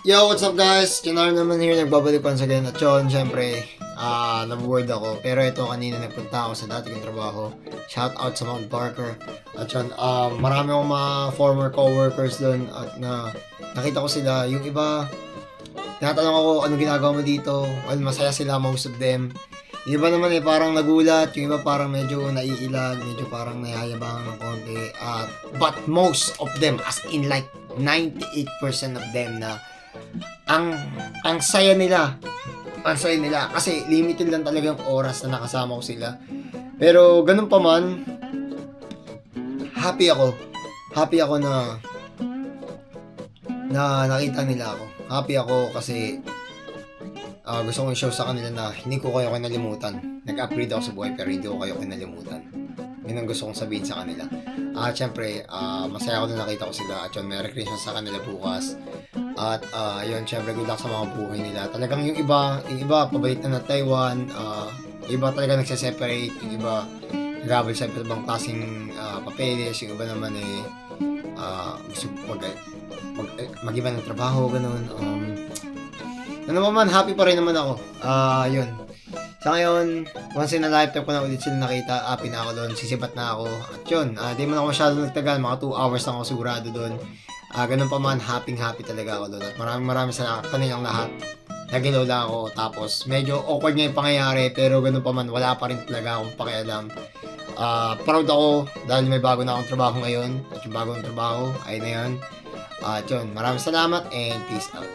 Yo, what's up guys? Janar naman here, nagbabalik once again. At yun, syempre, nabuboard ako. Pero ito, kanina nagpunta ako sa dati kong trabaho. Shout out sa Mount Parker. At yun, marami akong mga former co-workers doon. At nakita ko sila. Yung iba, tinatanong ako, anong ginagawa mo dito? Well, masaya sila, most of them. Yung iba naman parang nagulat. Yung iba parang medyo naiilag. Medyo parang nayayabangan ng konti. But most of them, as in like 98% of them na ang saya nila. Ang saya nila kasi limited lang talaga yung oras na nakasama ko sila. Pero ganun pa man, happy ako. Happy ako na nakita nila ako. Happy ako kasi gusto kong i-show sa kanila na hindi ko kayo kinalimutan. Nag-upgrade ako sa buhay pero hindi ko kayo kinalimutan. Yun ang gusto kong sabihin sa kanila. At syempre, masaya ako na nakita ko sila. At yun, Merry Christmas sa kanila bukas. At yun, syempre, good luck sa mga buhay nila. Talagang yung iba pabalik na Taiwan. Yung iba talaga nagse-separate. Yung iba, nag-travel sa iba't ibang klaseng papeles. Yung iba naman gusto mag-iba ng trabaho, ganun. Ano naman, happy pa rin naman ako. Yun. Sa ngayon, once in a lifetime ko na ulit sila nakita, happy na ako doon, sisipat na ako. At yun, di man ako masyado nagtagal, mga 2 hours lang ako sigurado doon. Ganun pa man, happy talaga ako doon. At maraming salamat kanilang lahat. Nagilaw lang ako, tapos medyo awkward nga yung pangyayari, pero ganun pa man, wala pa rin talaga akong pakialam. Proud ako dahil may bago na akong trabaho ngayon. At yung bagong trabaho ay na yun. At yun, maraming salamat and peace out.